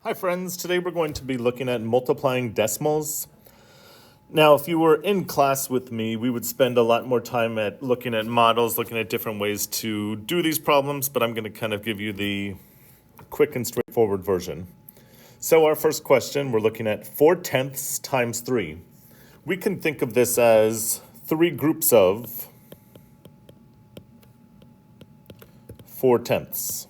Hi friends, today we're going to be looking at multiplying decimals. Now, if you were in class with me, we would spend a lot more time at looking at models, looking at different ways to do these problems, but I'm going to kind of give you the quick and straightforward version. So our first question, we're looking at 4/10 times 3. We can think of this as three groups of 4/10.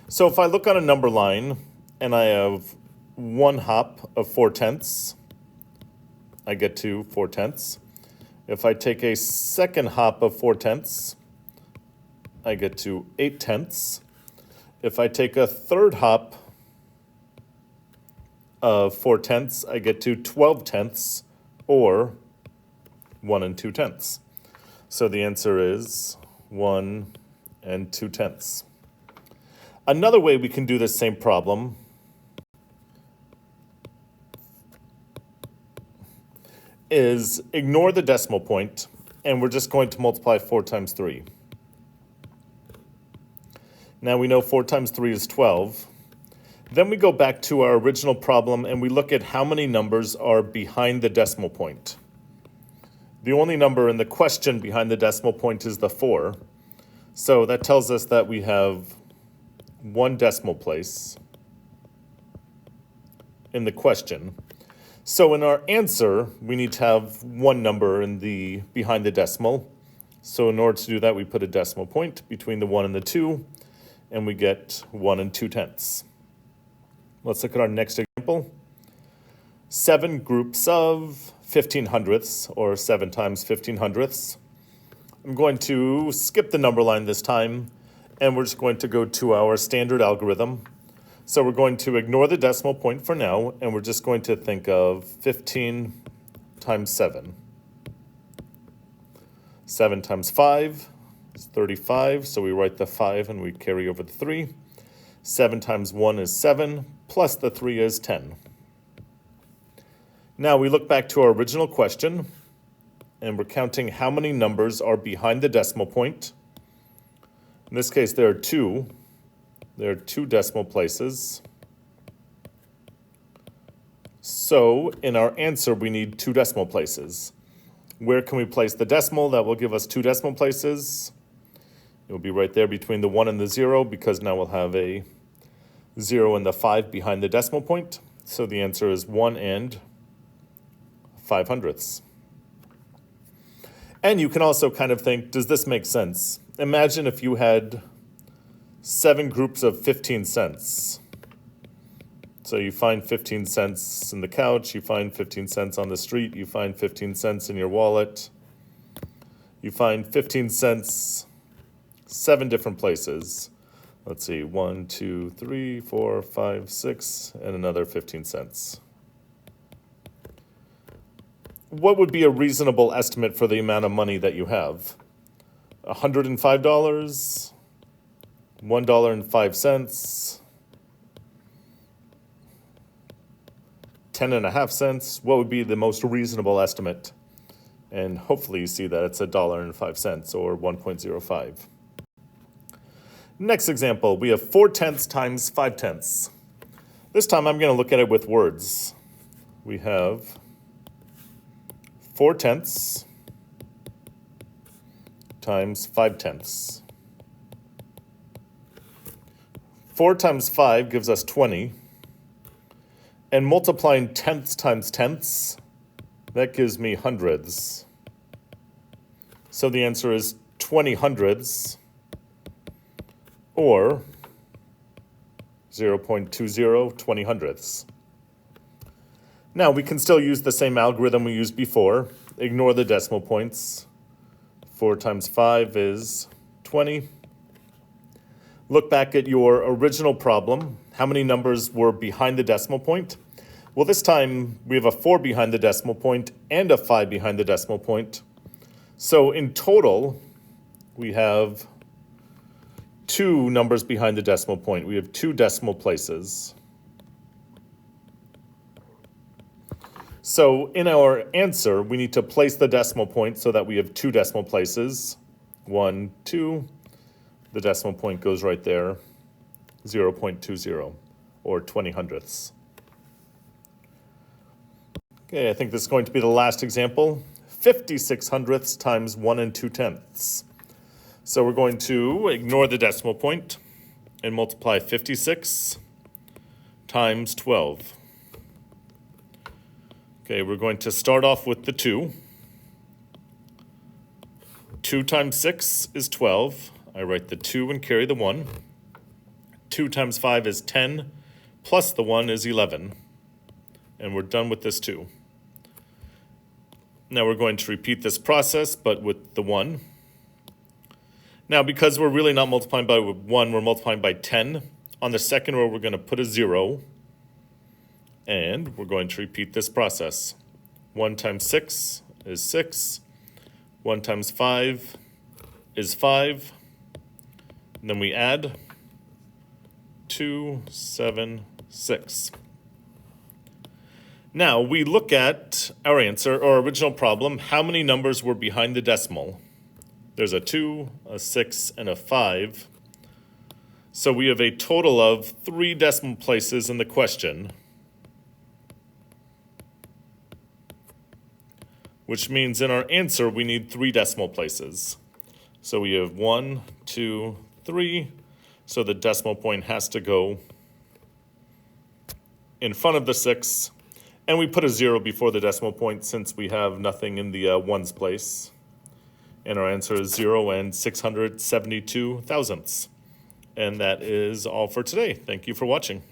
So if I look on a number line and I have one hop of 4/10, I get to 4/10. If I take a second hop of 4/10, I get to 8/10. If I take a third hop of 4/10, I get to 12/10, or 1 2/10. So the answer is 1 2/10. Another way we can do this same problem is ignore the decimal point, and we're just going to multiply 4 times 3. Now we know 4 times 3 is 12. Then we go back to our original problem and we look at how many numbers are behind the decimal point. The only number in the question behind the decimal point is the 4. So that tells us that we have one decimal place in the question. So in our answer, we need to have one number in the behind the decimal. So in order to do that, we put a decimal point between the 1 and the 2, and we get 1 2/10. Let's look at our next example. 7 groups of 15/100ths, or 7 times 15/100ths. I'm going to skip the number line this time, and we're just going to go to our standard algorithm. So we're going to ignore the decimal point for now, and we're just going to think of 15 times 7. 7 times 5 is 35, so we write the 5 and we carry over the 3. 7 times 1 is 7, plus the 3 is 10. Now we look back to our original question, and we're counting how many numbers are behind the decimal point. In this case, there are 2. There are 2 decimal places. So in our answer, we need 2 decimal places. Where can we place the decimal? That will give us 2 decimal places. It will be right there between the 1 and the 0, because now we'll have a 0 and the 5 behind the decimal point. So the answer is 1 5/100ths. And you can also kind of think, does this make sense? Imagine if you had 7 groups of 15 cents. So you find 15 cents in the couch, you find 15 cents on the street, you find 15 cents in your wallet. You find 15 cents 7 different places. Let's see, 1, 2, 3, 4, 5, 6, and another 15 cents. What would be a reasonable estimate for the amount of money that you have? $105, $1.05, 10.5 cents. What would be the most reasonable estimate? And hopefully you see that it's $1.05, or 1.05. Next example, we have 4/10 times 5/10. This time I'm going to look at it with words. We have 4/10 times 5/10. 4 times 5 gives us 20. And multiplying tenths times tenths, that gives me hundreds. So the answer is 20 hundredths, or 0.20, 20 hundredths. Now we can still use the same algorithm we used before. Ignore the decimal points. 4 times 5 is 20. Look back at your original problem. How many numbers were behind the decimal point? Well, this time we have a 4 behind the decimal point and a 5 behind the decimal point. So in total, we have 2 numbers behind the decimal point. We have 2 decimal places. So in our answer, we need to place the decimal point so that we have 2 decimal places. 1, 2. The decimal point goes right there. 0.20, or 20 hundredths. Okay, I think this is going to be the last example. 56 hundredths times 1 2/10. So we're going to ignore the decimal point and multiply 56 times 12. Okay, we're going to start off with the 2. 2 times 6 is 12. I write the 2 and carry the 1. 2 times 5 is 10, plus the 1 is 11. And we're done with this 2. Now we're going to repeat this process, but with the 1. Now, because we're really not multiplying by 1, we're multiplying by 10. On the second row, we're going to put a 0. And we're going to repeat this process. 1 times 6 is 6. 1 times 5 is 5. And then we add 2, 7, 6. Now we look at our answer, our original problem. How many numbers were behind the decimal? There's a 2, a 6, and a 5. So we have a total of 3 decimal places in the question, which means in our answer we need 3 decimal places. So we have 1, 2, 3. So the decimal point has to go in front of the 6. And we put a 0 before the decimal point since we have nothing in the ones place. And our answer is 0 and 672 thousandths. And that is all for today. Thank you for watching.